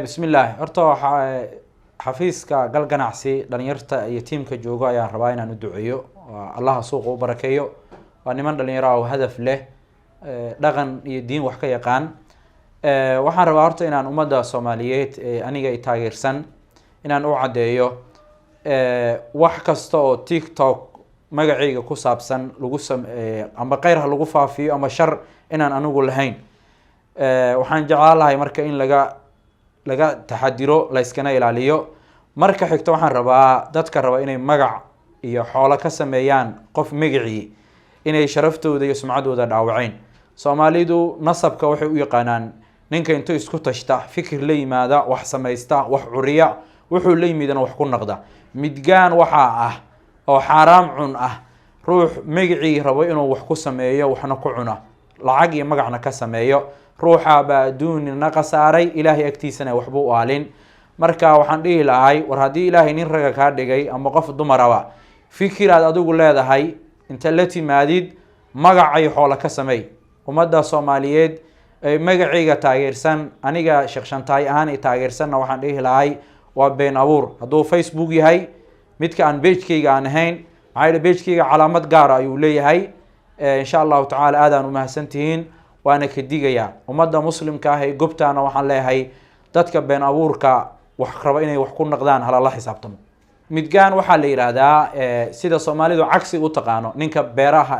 بسم الله horta xafiiska gal ganacsi dhalinyarta iyo teamka jooga ayaan rabaa inaan u duceeyo Allah suuqa u barakeeyo waa niman dhalinyaro ah oo hadaf leh dhaqan iyo diin wax ka yaqaan waxaan rabaa horta inaan ummadda Soomaaliyeed aniga ay taageersan inaan u cadeeyo wax kasta oo TikTok magacayga ku saabsan lagu ama qeyr ha lagu faafiyo ama shar inaan anigu lahayn waxaan jecelahay marka in laga taxadiro la iskana ilaaliyo marka xigta waxaan rabaa dadka raba inay magac iyo xoolo ka sameeyaan qof magacii inay sharaftooda iyo sumcadooda dhaawaceen Soomaalidu nasabka waxay u yaqaanaan ninka intuu isku tashta fikir la yimaada wax sameeysta wax curiya wuxuu la yimidana wax ku naqda midgaan waxa ah oo xaraam cun ah ruux magacii rabo inuu wax ku sameeyo waxna ku cuna lacag iyo magacna ka sameeyo ruuxa ba adduunina qasaaray ilaahay agtiisana waxba u aalin marka waxaan dhihi lahay war hadii ilaahay nin raga ka dhigay ama qof dumaraba fikiraad adigu leedahay inta la timaadid magacay xoolo ka sameey ummadda Soomaaliyeed ay magacayga taageersan aniga shakhshantaay ahaan ay taageersanna waxaan dhihi lahay waa been abuur haduu Facebook yahay midka aan page-kayga aan ahayn maxay page-kayga calaamad gaar ah ayuu leeyahay insha Allah ta'ala aadaan u mahadsantihiin waana ka digaya ummadda muslimka ah ee gobtaana waxaan leeyahay dadka been abuurka wax raba inay wax ku naqdaan hala la xisaabtamo midgaan waxa la yiraahdaa sida Soomaalidu cagsi u taqaano ninka beeraha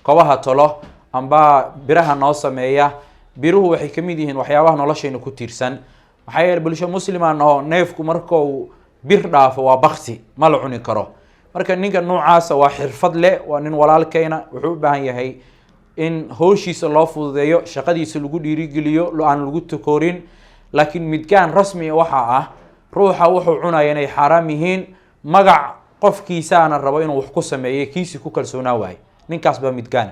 kobaha tolo amba biraha noo sameeya biruhu waxay kamid yihiin waxyaabaha nolosheena ku tiirsan waxay yar bulsho muslimaan oo neefku markuu bir dhaafo waa baqsi ma la cuni karo marka ninka noocaas waa xirfad leh waa nin walaalkeena wuxuu u baahan yahay in howshiisa loo fududeeyo shaqadiisa lagu dhiirigeliyo aan lagu takoorin laakiin midkaan rasmi waxa ah ruuxa wuxuu cunaya inay xaraam yihiin magac qofkiisa aan rabo inuu wax ku sameeyo kiisi ku kalsoonaa waay ninkaas ba midkaan